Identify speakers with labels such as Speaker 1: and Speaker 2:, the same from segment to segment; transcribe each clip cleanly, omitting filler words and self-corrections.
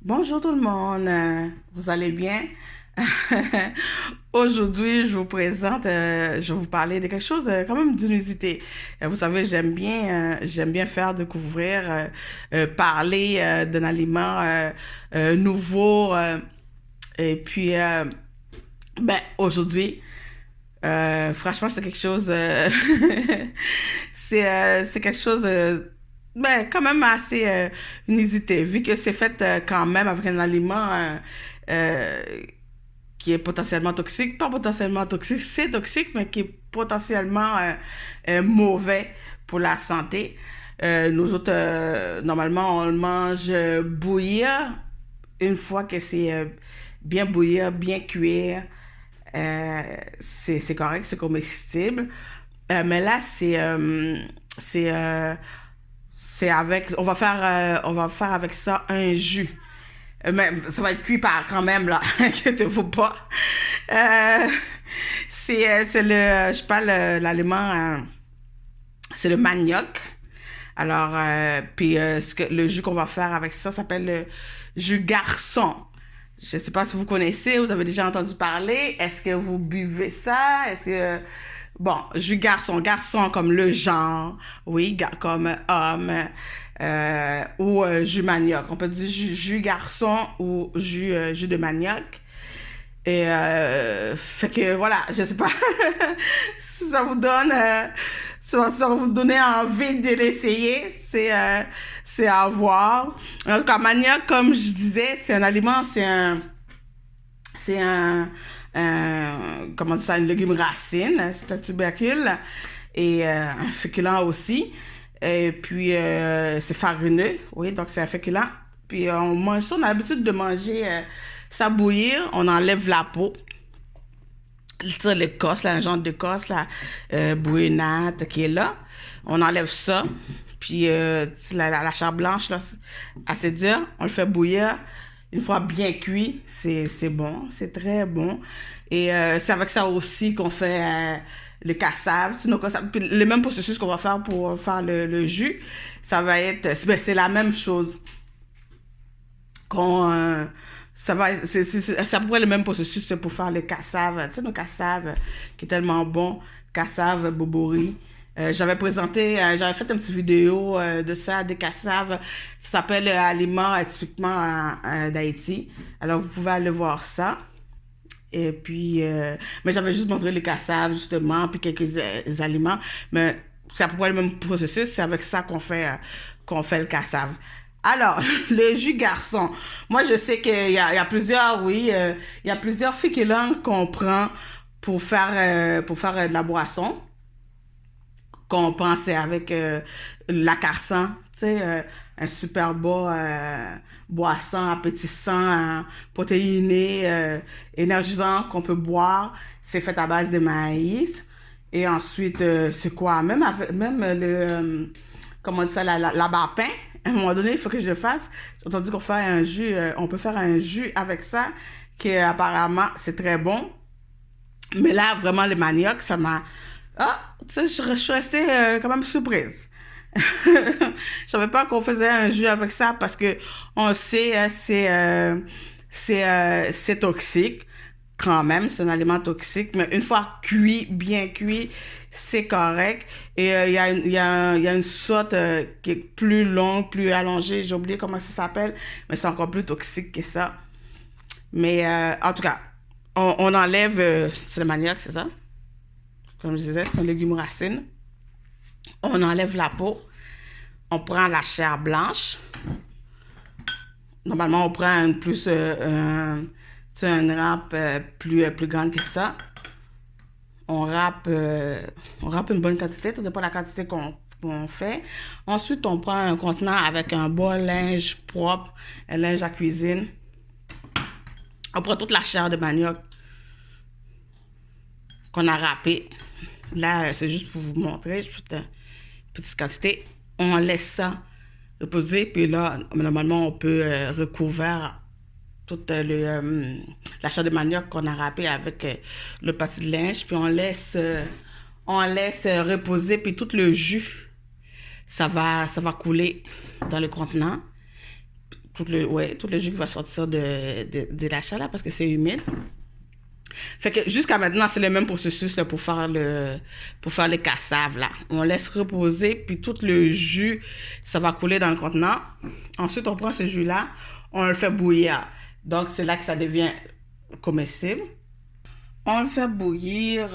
Speaker 1: Bonjour tout le monde, vous allez bien? Aujourd'hui, je vais vous parler de quelque chose quand même d'inusité. Vous savez, j'aime bien faire découvrir, parler d'un aliment nouveau. Et puis, aujourd'hui, franchement, c'est quelque chose, c'est quelque chose, quand même assez inusité, vu que c'est fait quand même avec un aliment euh, qui est potentiellement toxique, pas potentiellement toxique, c'est toxique, mais qui est potentiellement mauvais pour la santé. Nous autres, normalement, on le mange bouillir une fois que c'est bien bouillir, bien cuire. C'est correct, c'est comestible. Mais là, c'est, euh, c'est avec, on va faire avec ça un jus. Mais ça va être cuit par quand même, là, inquiétez-vous pas. Euh, c'est je parle l'aliment, c'est le manioc. Alors, puis le jus qu'on va faire avec ça s'appelle le jus garçon. Je ne sais pas si vous connaissez, vous avez déjà entendu parler. Est-ce que vous buvez ça? Est-ce que... Bon, jus garçon, garçon comme le genre, oui, comme homme, ou jus manioc. On peut dire jus garçon ou jus de manioc. Et fait que voilà, je sais pas si ça vous donne, ça va vous donner envie de l'essayer. C'est à voir. En tout cas, manioc, comme je disais, c'est un aliment, c'est comment dire ça, une légume racine, c'est un tubercule et un féculent aussi. Et puis, c'est farineux, oui, donc c'est un féculent. Puis, on mange ça, on a l'habitude de manger ça bouillir, on enlève la peau. Ça, l'écosse, là, un genre d'écosse, là, bouillonnante qui est là. On enlève ça. Puis, la chair blanche, là, assez dure, on le fait bouillir. Une fois bien cuit, c'est bon, c'est très bon. Et c'est avec ça aussi qu'on fait le cassave. Puis le même processus qu'on va faire pour faire le jus, ça va être, c'est la même chose qu'on ça va c'est à peu près le même processus pour faire le cassave, tu sais, le cassave qui est tellement bon, cassave bobori. J'avais fait une petite vidéo de ça, des cassaves. Ça s'appelle Aliments typiquement d'Haïti. Alors, vous pouvez aller voir ça. Et puis, mais j'avais juste montré les cassaves, justement, puis quelques aliments. Mais c'est à peu près le même processus. C'est avec ça qu'on fait le cassave. Alors, le jus garçon. Moi, je sais qu'il y a plusieurs, oui, il y a plusieurs féculents qu'on prend pour faire de la boisson qu'on pensait avec la Carsan, tu sais, un super beau boisson appétissant, protéiné, énergisant qu'on peut boire. C'est fait à base de maïs. Et ensuite, c'est quoi? Même comment on dit ça, la barre-pain. À un moment donné, il faut que je le fasse. J'ai entendu qu'on fait un jus, on peut faire un jus avec ça, qui apparemment, c'est très bon. Mais là, vraiment, le manioc, ça m'a... Ah, tu sais, je suis restée quand même surprise. Je savais pas qu'on faisait un jus avec ça parce que on sait, c'est toxique quand même, c'est un aliment toxique, mais une fois cuit, bien cuit, c'est correct. Et il y a une sorte qui est plus longue, plus allongée, j'ai oublié comment ça s'appelle, mais c'est encore plus toxique que ça. Mais en tout cas, on enlève, c'est le manioc, c'est ça? Comme je disais, c'est un légume racine. On enlève la peau. On prend la chair blanche. Normalement, on prend une plus, une râpe plus grande que ça. On on râpe une bonne quantité, tout dépend de la quantité qu'on fait. Ensuite, on prend un contenant avec un bol linge propre, un linge à cuisine. On prend toute la chair de manioc qu'on a râpée. Là, c'est juste pour vous montrer, juste une petite quantité. On laisse ça reposer, puis là, normalement, on peut recouvrir toute la chair de manioc qu'on a râpée avec le pâté de linge, puis on laisse reposer, puis tout le jus, ça va couler dans le contenant. tout le jus qui va sortir de la chaleur parce que c'est humide. Fait que jusqu'à maintenant, c'est le même processus là, pour faire le cassave là. On laisse reposer, puis tout le jus, ça va couler dans le contenant. Ensuite, on prend ce jus-là, on le fait bouillir. Donc, c'est là que ça devient comestible. On le fait bouillir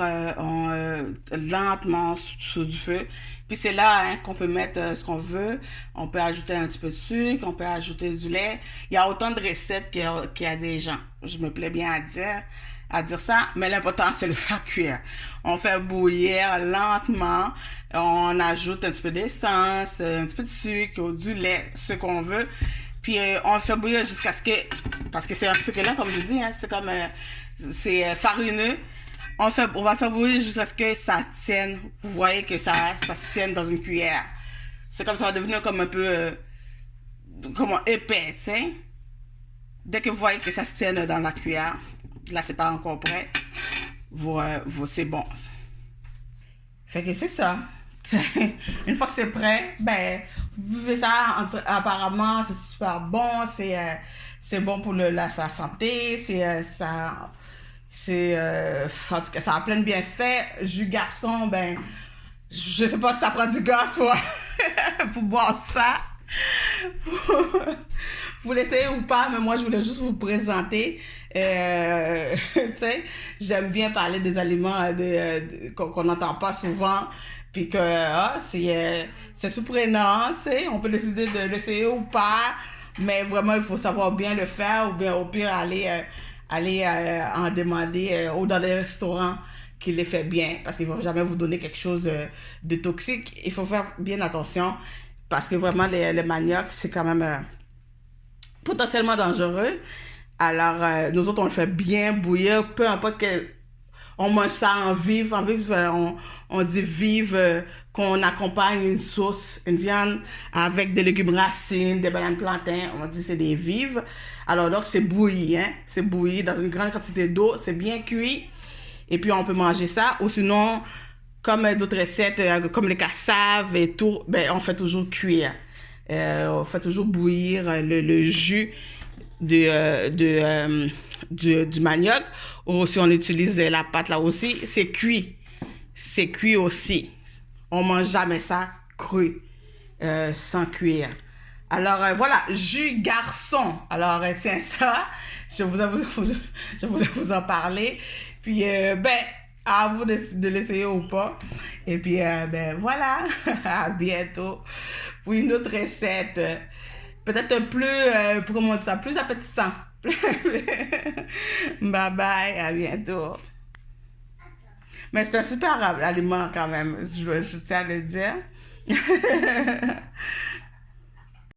Speaker 1: lentement sous du feu. Puis c'est là hein, qu'on peut mettre ce qu'on veut. On peut ajouter un petit peu de sucre, on peut ajouter du lait. Il y a autant de recettes qu'il y a des gens. Je me plais bien à dire ça, mais l'important c'est le faire cuire. On fait bouillir lentement. On ajoute un petit peu d'essence, un petit peu de sucre, du lait, ce qu'on veut. Puis on le fait bouillir jusqu'à ce que... Parce que c'est un féculent, comme je dis, hein, c'est comme... c'est farineux. On va faire bouillir jusqu'à ce que ça tienne. Vous voyez que ça se tienne dans une cuillère. C'est comme ça va devenir comme un peu comment épais, tu sais. Dès que vous voyez que ça se tienne dans la cuillère, là c'est pas encore prêt, c'est bon. Fait que c'est ça. Une fois que c'est prêt, ben vous buvez ça. Apparemment c'est super bon, c'est bon pour la santé, en tout cas, ça a plein de bienfaits. Jus garçon, ben, je sais pas si ça prend du gaz pour boire ça. Vous l'essayez ou pas, mais moi, je voulais juste vous présenter. Tu sais, j'aime bien parler des aliments qu'on n'entend pas souvent. Puis que c'est surprenant, tu sais. On peut décider de l'essayer ou pas. Mais vraiment, il faut savoir bien le faire ou bien au pire aller en demander ou dans des restaurants qui les fait bien parce qu'ils ne vont jamais vous donner quelque chose de toxique. Il faut faire bien attention parce que vraiment les manioc c'est quand même potentiellement dangereux. Alors nous autres on le fait bien bouillir, peu importe on mange ça en vive, on dit vive, qu'on accompagne une sauce, une viande avec des légumes racines, des bananes plantains, on dit c'est des vives. Alors donc c'est bouilli, hein, c'est bouilli dans une grande quantité d'eau, c'est bien cuit, et puis on peut manger ça, ou sinon, comme d'autres recettes, comme les cassaves et tout, ben on fait toujours cuire, on fait toujours bouillir le jus du manioc, ou si on utilise la pâte là aussi, c'est cuit aussi. On mange jamais ça cru, sans cuire. Alors voilà, jus garçon. Alors tiens ça, je voulais vous en parler. Puis ben à vous de l'essayer ou pas. Et puis ben voilà, à bientôt pour une autre recette. Peut-être plus, comment on dit ça, plus appétissant. Bye bye, à bientôt. Mais c'est un super aliment quand même, je tiens à le dire.